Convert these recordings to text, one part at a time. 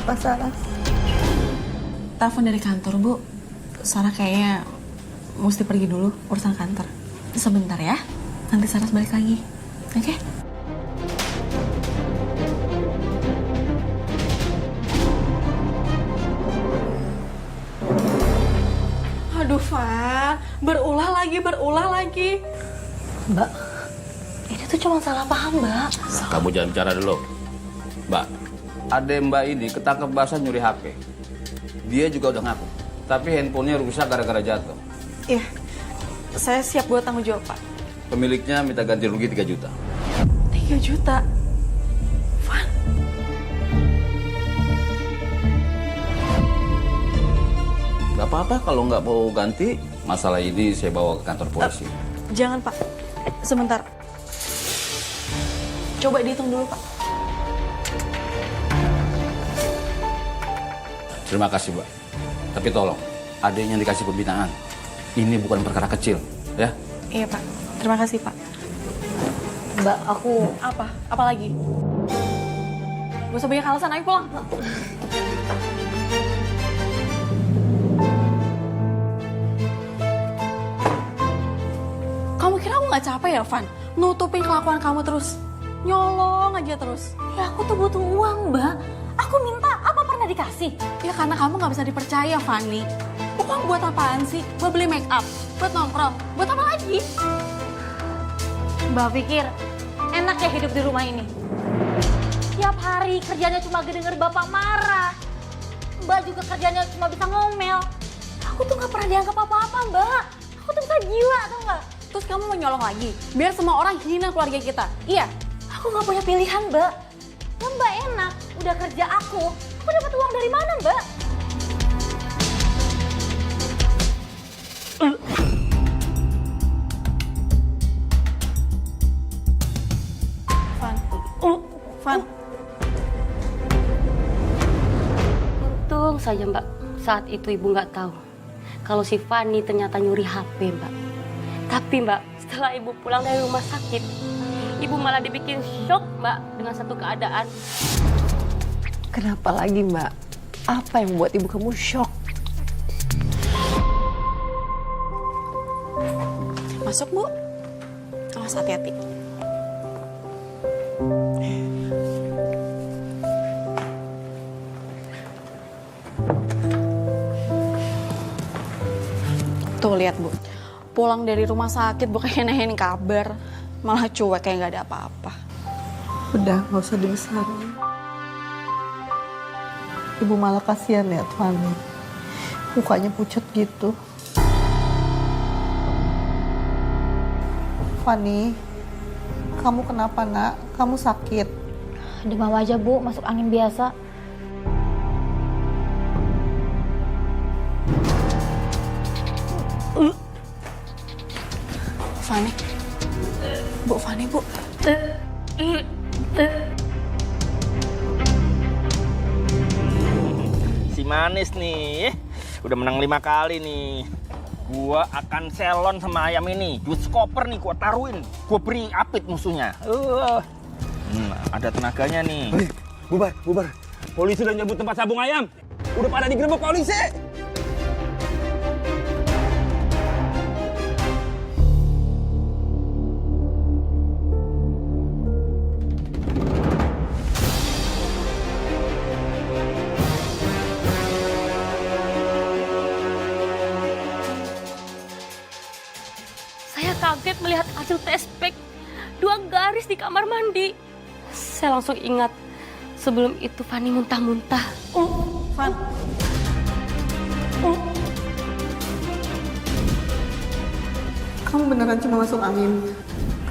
Kenapa Sarah? Telepon dari kantor, Bu. Sarah kayaknya mesti pergi dulu urusan kantor. Sebentar ya. Nanti Sarah balik lagi. Oke? Aduh, Van. Berulah lagi. Mbak, ini tuh cuma salah paham, Mbak. Kamu jangan bicara dulu. Mbak, ada Mbak ini ketangkep basah nyuri HP. Dia juga udah ngaku. Tapi handphonenya rusak gara-gara jatuh. Iya. Saya siap buat tanggung jawab, Pak. Pemiliknya minta ganti rugi 3 juta. 3 juta? Van. Gak apa-apa kalau nggak mau ganti. Masalah ini saya bawa ke kantor polisi. Jangan, Pak. Sebentar. Coba dihitung dulu, Pak. Terima kasih, Mbak. Tapi tolong, adanya dikasih pembinaan. Ini bukan perkara kecil, ya? Iya, Pak. Terima kasih, Pak. Mbak, aku... Apa? Apa lagi? Gak usah banyak alasan, ayo pulang. Kamu kira aku gak capek ya, Van? Nutupin kelakuan kamu terus. Nyolong aja terus. Ya aku tuh butuh uang, Mbak. Aku minta, apa pernah dikasih? Ya karena kamu gak bisa dipercaya, Fanny. Uang buat apaan sih? Buat beli make up? Buat nongkrong? Buat apa lagi? Mbak pikir enak ya hidup di rumah ini? Tiap hari kerjanya cuma denger Bapak marah. Mbak juga kerjanya cuma bisa ngomel. Aku tuh gak pernah dianggap apa-apa, Mbak. Aku tuh bisa gila, tau gak? Terus kamu mau nyolong lagi? Biar semua orang hina keluarga kita. Iya? Aku gak punya pilihan, Mbak. Ya Mbak enak, udah kerja aku dapat uang dari mana, Mbak? Van. Untung saja Mbak, saat itu Ibu nggak tahu kalau si Fanny ternyata nyuri HP Mbak. Tapi Mbak, setelah Ibu pulang dari rumah sakit, Ibu malah dibikin shock Mbak dengan satu keadaan. Kenapa lagi, Mbak? Apa yang membuat ibu kamu shock? Masuk, Bu. Awas hati-hati. Tuh, lihat, Bu. Pulang dari rumah sakit bukannya nanyain kabar. Malah cuek kayak nggak ada apa-apa. Udah, nggak usah dibesarin. Ibu malah kasihan lihat Fanny. Mukanya pucat gitu. Fanny, kamu kenapa, Nak? Kamu sakit? Demam aja, Bu. Masuk angin biasa. Fanny. Bu, Fanny, Bu. Si manis nih, udah menang 5 kali nih. Gua akan selon sama ayam ini. Jus koper nih gua taruhin. Gua beri apit musuhnya. Ada tenaganya nih. Hei, bubar. Polisi udah nyebut tempat sabung ayam. Udah pada digerebek polisi. Saya kaget melihat hasil tes pack 2 garis di kamar mandi. Saya langsung ingat sebelum itu Fanny muntah-muntah. Van. Kamu beneran cuma masuk angin?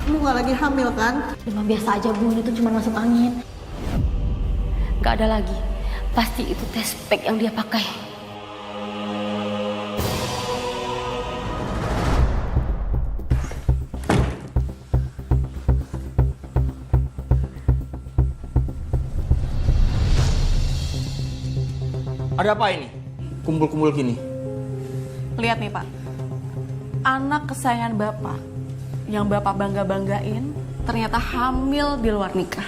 Kamu nggak lagi hamil kan? Demam biasa aja, Bu. Ini tuh cuma masuk angin. Gak ada lagi. Pasti itu tes pack yang dia pakai. Ada apa ini? Kumpul-kumpul gini. Lihat nih, Pak. Anak kesayangan Bapak yang Bapak bangga-banggain ternyata hamil di luar nikah.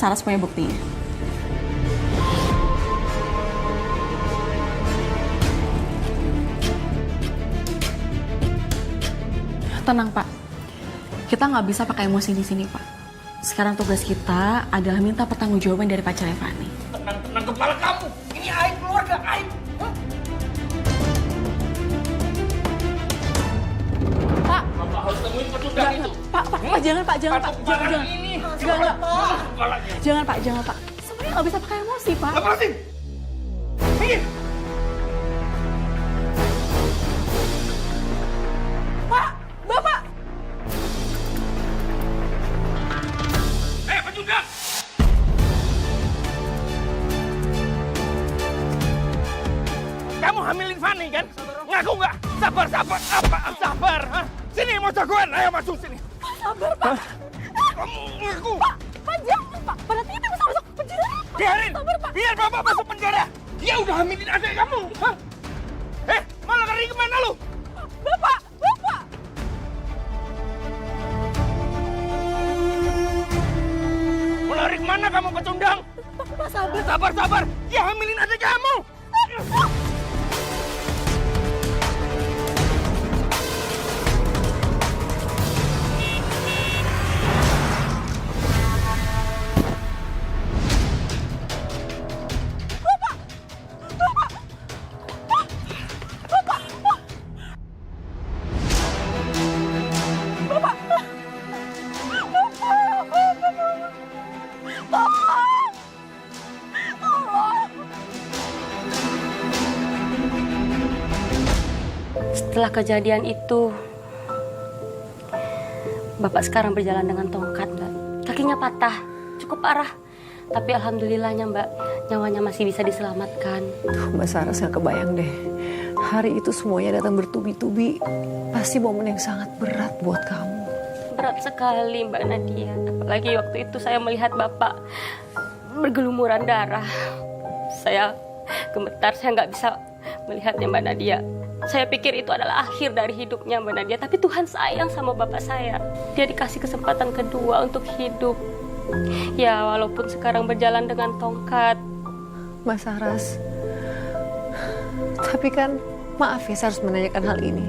Saras punya buktinya. Tenang Pak, kita nggak bisa pakai emosi di sini Pak. Sekarang tugas kita adalah minta pertanggungjawaban dari pacarnya Fani. Tenang kepala kamu. Ini aib keluarga, aib. Hah? Pak, Bapak harus temuin pecundang itu. Pak, jangan Pak, jangan Pak, jangan. Ini. Jangan Pak. Sebenarnya nggak bisa pakai emosi Pak. Lepasin. Minggir. Pak, Bapak. Pecundang. Kamu hamilin Fani kan? Ngaku nggak? Sabar. Apa? Sabar. Hah? Sini mau jagoan. Ayo masuk sini. Sabar Pak. Kamu ngaku. Pak jangan Pak. Berarti kita bisa masuk penjara. Biarin. Sabar Pak. Biar Bapak masuk penjara. Dia udah hamilin adik kamu. Hah? Malah lari kemana lu? Bapak. Mau lari kemana kamu pecundang? Pak sabar. Sabar. Dia hamilin adik kamu. Setelah kejadian itu, Bapak sekarang berjalan dengan tongkat, Mbak. Kakinya patah, cukup parah. Tapi alhamdulillahnya, Mbak, nyawanya masih bisa diselamatkan. Mbak Saras nggak kebayang deh. Hari itu semuanya datang bertubi-tubi. Pasti momen yang sangat berat buat kamu. Berat sekali, Mbak Nadia. Apalagi waktu itu saya melihat Bapak bergelumuran darah. Saya gemetar, saya nggak bisa melihatnya, Mbak Nadia. Saya pikir itu adalah akhir dari hidupnya, Mbak Nadia. Tapi Tuhan sayang sama Bapak saya. Dia dikasih kesempatan kedua untuk hidup. Ya, walaupun sekarang berjalan dengan tongkat. Mbak Saras. Tapi kan, maaf ya saya harus menanyakan hal ini.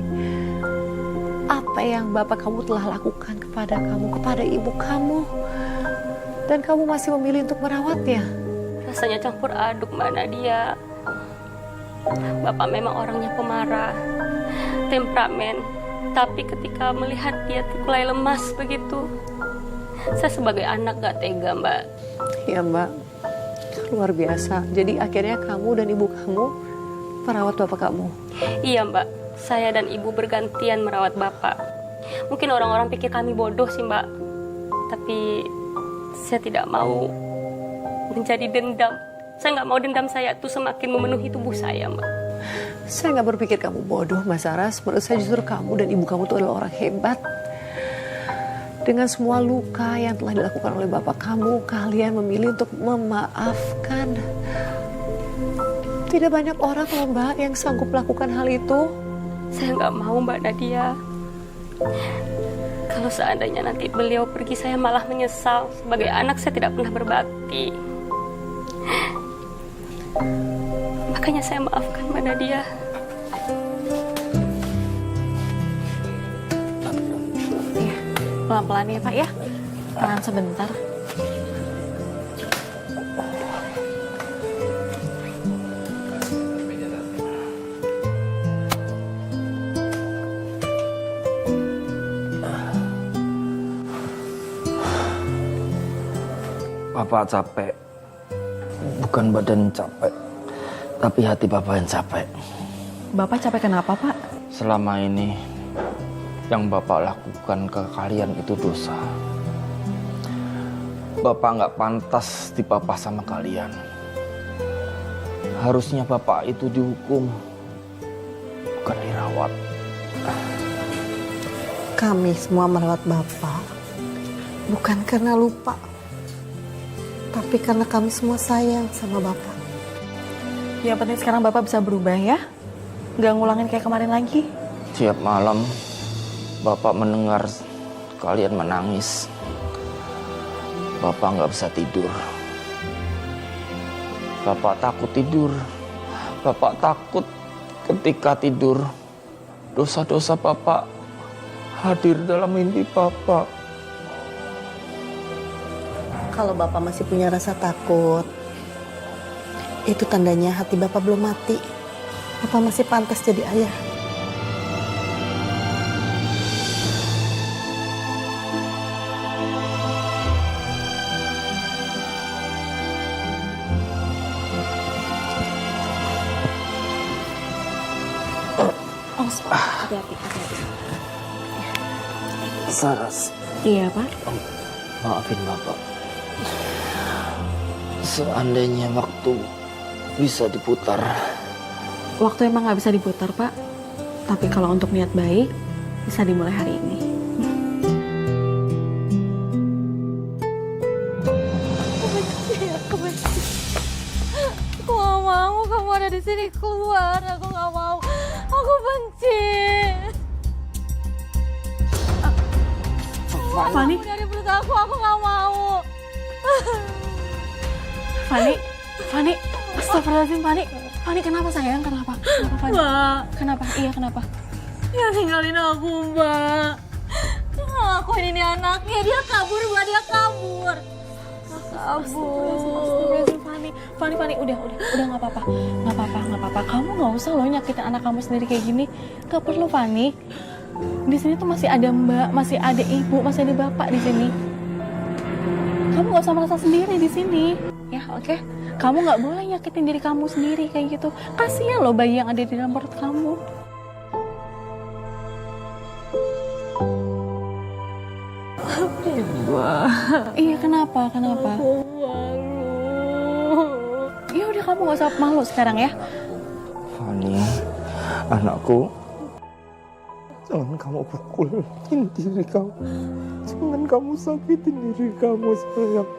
Apa yang Bapak kamu telah lakukan kepada kamu, kepada ibu kamu? Dan kamu masih memilih untuk merawatnya? Rasanya campur aduk, Mbak Nadia. Bapak memang orangnya pemarah, temperamen. Tapi ketika melihat dia mulai lemas begitu, saya sebagai anak gak tega, Mbak. Ya Mbak, luar biasa. Jadi akhirnya kamu dan ibu kamu merawat bapak kamu? Iya, Mbak. Saya dan ibu bergantian merawat Bapak. Mungkin orang-orang pikir kami bodoh sih, Mbak. Tapi saya tidak mau menjadi dendam. Saya nggak mau dendam saya tuh semakin memenuhi tubuh saya, Mbak. Saya nggak berpikir kamu bodoh, Mbak Saras. Menurut saya justru kamu dan ibu kamu tuh adalah orang hebat. Dengan semua luka yang telah dilakukan oleh bapak kamu, kalian memilih untuk memaafkan. Tidak banyak orang loh, Mbak, yang sanggup melakukan hal itu. Saya nggak mau, Mbak Nadia. Kalau seandainya nanti beliau pergi, saya malah menyesal. Sebagai anak saya tidak pernah berbakti. Makanya saya maafkan Mbak Nadia. Iya, pelan-pelan ya Pak ya. Tahan sebentar. Bapak capek. Bukan badan capek, tapi hati Bapak yang capek. Bapak capek kenapa Pak? Selama ini yang Bapak lakukan ke kalian itu dosa. Bapak nggak pantas dipapah sama kalian. Harusnya Bapak itu dihukum, bukan dirawat. Kami semua merawat Bapak bukan karena lupa, tapi karena kami semua sayang sama Bapak. Yang penting sekarang Bapak bisa berubah ya. Nggak ngulangin kayak kemarin lagi. Tiap malam Bapak mendengar kalian menangis. Bapak nggak bisa tidur. Bapak takut tidur. Bapak takut ketika tidur dosa-dosa Bapak hadir dalam mimpi Bapak. Kalau Bapak masih punya rasa takut, itu tandanya hati Bapak belum mati. Bapak masih pantas jadi ayah. Hati-hati. Saras, Iya, Pak. maafin Bapak. Seandainya waktu bisa diputar, Waktu emang nggak bisa diputar, Pak. Tapi kalau untuk niat baik, bisa dimulai hari ini. Aku benci. Aku gak mau kamu ada di sini, keluar. Aku gak mau. Aku benci. Fani, Kamu dari perut aku gak mau. Fani, astagfirullahaladzim, Fani, kenapa sayang? Kenapa, Fani? Mbak, Kenapa? Iya, kenapa? dia tinggalin aku, Mbak. Dia ngelakuin ini anaknya. Dia kabur, Mbak. Dia kabur. Fani, udah nggak apa-apa. Kamu nggak usah loh nyakitin anak kamu sendiri kayak gini. Gak perlu, Fani. Di sini tuh masih ada Mbak, masih ada Ibu, masih ada Bapak di sini. Kamu nggak usah merasa sendiri di sini, ya, oke? Kamu nggak boleh nyakitin diri kamu sendiri kayak gitu. Kasihan loh bayi yang ada di dalam perut kamu. Iya, kenapa? Ya udah, kamu nggak usah malu sekarang ya. Fani, anakku, jangan kamu pukulin diri kamu. Jangan kamu sakitin diri kamu, sayang.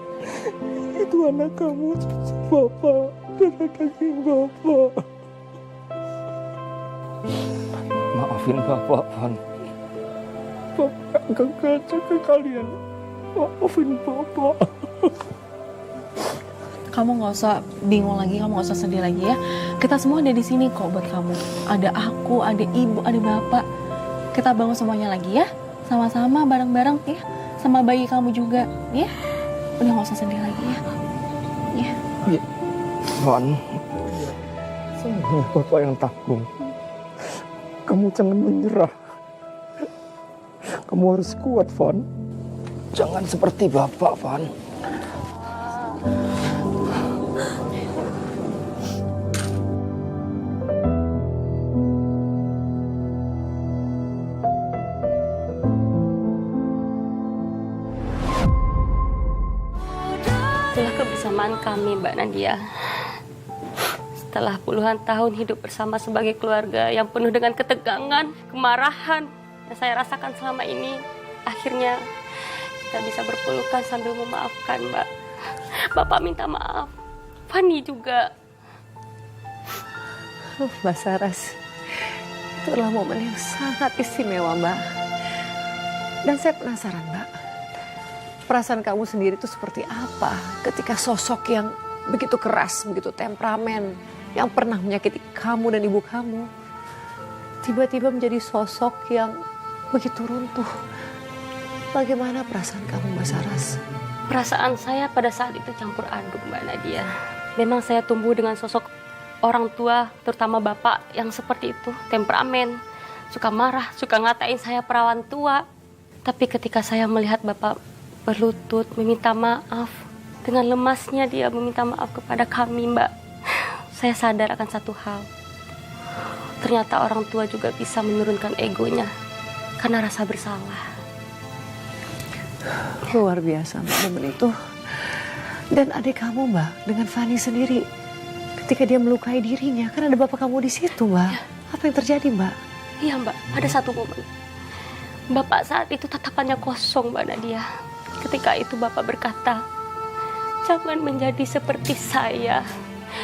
Itu anak kamu, cucu Bapak, darah daging Bapak. Maafin Bapak, Fan. Bapak gagal jaga kalian. Maafin Bapak. Kamu nggak usah bingung lagi, kamu nggak usah sedih lagi ya. Kita semua ada di sini kok buat kamu. Ada aku, ada Ibu, ada Bapak. Kita bangun semuanya lagi ya, sama-sama bareng-bareng ya, sama bayi kamu juga ya. Udah nggak usah sedih lagi ya. Ya. Fan, semuanya Bapak yang tanggung. Kamu jangan menyerah. Kamu harus kuat, Van. Jangan seperti Bapak, Van. Setelah kebersamaan kami, Mbak Nadia, setelah puluhan tahun hidup bersama sebagai keluarga yang penuh dengan ketegangan, kemarahan yang saya rasakan selama ini, akhirnya kita bisa berpelukan sambil memaafkan, Mbak. Bapak minta maaf, Fani juga. Mbak Saras, itu adalah momen yang sangat istimewa, Mbak. Dan saya penasaran, Mbak. Perasaan kamu sendiri itu seperti apa ketika sosok yang begitu keras, begitu temperamen, yang pernah menyakiti kamu dan ibu kamu, tiba-tiba menjadi sosok yang begitu runtuh. Bagaimana perasaan kamu, Mbak Saras? Perasaan saya pada saat itu campur aduk, Mbak Nadia. Memang saya tumbuh dengan sosok orang tua, terutama bapak yang seperti itu, temperamen, suka marah, suka ngatain saya perawan tua. Tapi ketika saya melihat bapak berlutut meminta maaf, dengan lemasnya dia meminta maaf kepada kami, Mbak, saya sadar akan satu hal. Ternyata orang tua juga bisa menurunkan egonya karena rasa bersalah. Luar biasa, Mbak, momen itu. Dan adik kamu, Mbak, dengan Fani sendiri, ketika dia melukai dirinya, kan ada bapak kamu di situ, Mbak. Apa yang terjadi, Mbak? Iya, Mbak, ada satu momen. Bapak saat itu tatapannya kosong, Mbak Nadia. Ketika itu bapak berkata, "Jangan menjadi seperti saya."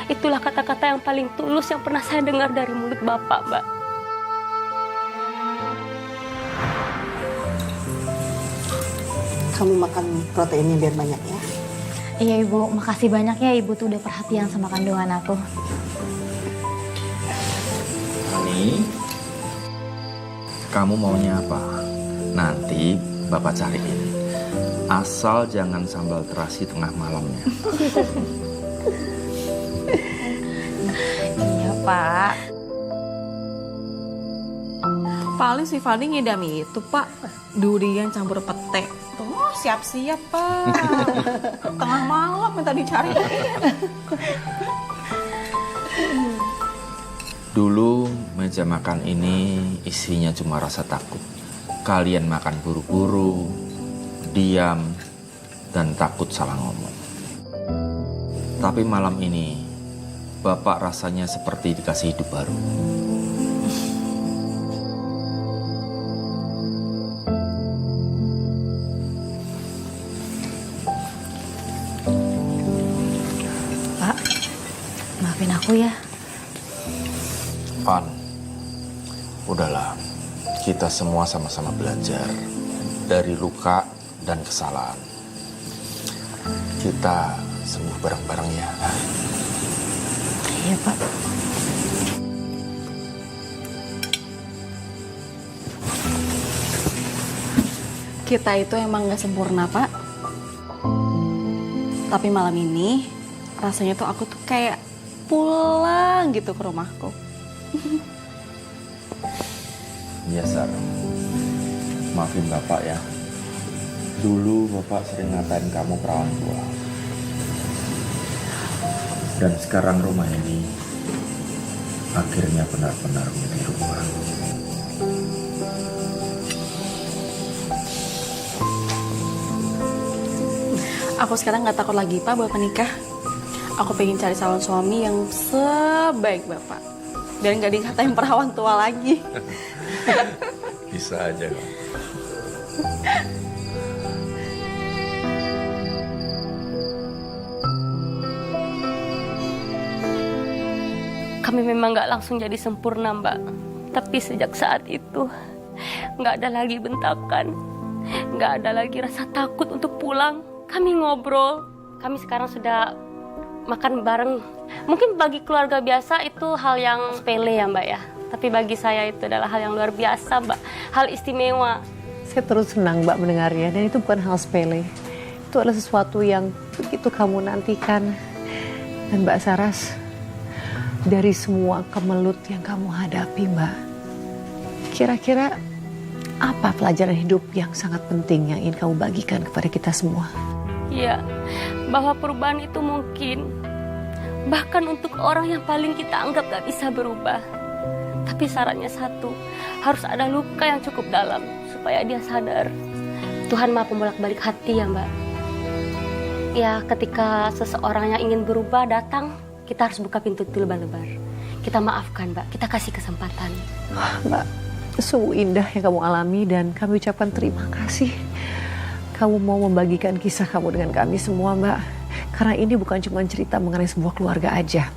Itulah kata-kata yang paling tulus yang pernah saya dengar dari mulut bapak, Mbak. kamu makan proteinnya biar banyak ya. Iya Ibu, makasih banyak ya Ibu tuh udah perhatian sama kandungan aku. Fani, kamu maunya apa? Nanti Bapak cariin. Asal jangan sambal terasi tengah malamnya. Iya Pak. Paling si Fani ngidam itu, Pak. Durian campur pete. Tuh, siap-siap, Pak. Tengah malam minta dicariin. Dulu meja makan ini isinya cuma rasa takut. Kalian makan buru-buru, diam, dan takut salah ngomong. Tapi malam ini, Bapak rasanya seperti dikasih hidup baru. Pak, maafin aku ya. Pan, udahlah, kita semua sama-sama belajar dari luka dan kesalahan. Kita sembuh bareng-bareng ya. Iya Pak. Kita itu emang gak sempurna, Pak. Tapi malam ini, rasanya tuh aku tuh kayak pulang gitu ke rumahku. Biasa, maafin Bapak ya. Dulu Bapak sering ngatain kamu perawan tua. Dan sekarang rumah ini akhirnya benar-benar menjadi rumah. Aku sekarang gak takut lagi, Pak, buat menikah. Aku pengen cari calon suami yang sebaik Bapak. Dan gak dikatain perawan tua lagi. Bisa aja, Kak. Kami memang nggak langsung jadi sempurna, Mbak. Tapi sejak saat itu, nggak ada lagi bentakan. Nggak ada lagi rasa takut untuk pulang. Kami ngobrol. Kami sekarang sudah makan bareng. Mungkin bagi keluarga biasa itu hal yang sepele ya, Mbak ya. Tapi bagi saya itu adalah hal yang luar biasa, Mbak. Hal istimewa. Saya terus senang Mbak mendengarnya, dan itu bukan hal sepele. Itu adalah sesuatu yang begitu kamu nantikan. Dan Mbak Saras, dari semua kemelut yang kamu hadapi Mbak, kira-kira apa pelajaran hidup yang sangat penting yang ingin kamu bagikan kepada kita semua? Iya, bahwa perubahan itu mungkin. Bahkan untuk orang yang paling kita anggap gak bisa berubah. Tapi syaratnya satu, harus ada luka yang cukup dalam supaya dia sadar. Tuhan Maha pembolak-balik hati ya Mbak. Ya ketika seseorang yang ingin berubah datang, kita harus buka pintu itu lebar-lebar. Kita maafkan Mbak, kita kasih kesempatan. Mbak, sungguh indah yang kamu alami dan kami ucapkan terima kasih. Kamu mau membagikan kisah kamu dengan kami semua Mbak. Karena ini bukan cuma cerita mengenai sebuah keluarga aja.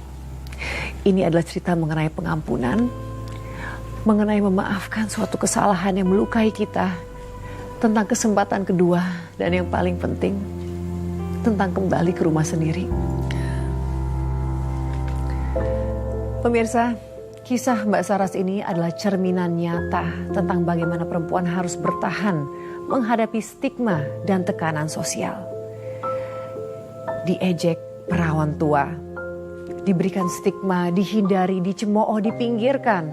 Ini adalah cerita mengenai pengampunan, mengenai memaafkan suatu kesalahan yang melukai kita, tentang kesempatan kedua, dan yang paling penting, tentang kembali ke rumah sendiri. Pemirsa, kisah Mbak Saras ini adalah cerminan nyata tentang bagaimana perempuan harus bertahan menghadapi stigma dan tekanan sosial. Diejek perawan tua, diberikan stigma, dihindari, dicemooh, dipinggirkan,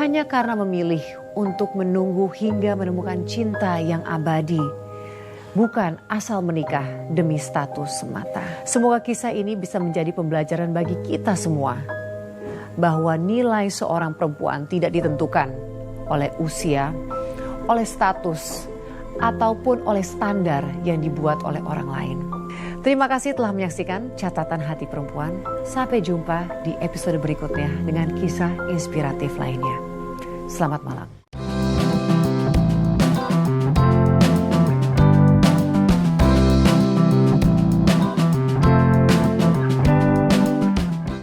hanya karena memilih untuk menunggu hingga menemukan cinta yang abadi, bukan asal menikah demi status semata. Semoga kisah ini bisa menjadi pembelajaran bagi kita semua, bahwa nilai seorang perempuan tidak ditentukan oleh usia, oleh status, ataupun oleh standar yang dibuat oleh orang lain. Terima kasih telah menyaksikan Catatan Hati Perempuan. Sampai jumpa di episode berikutnya dengan kisah inspiratif lainnya. Selamat malam.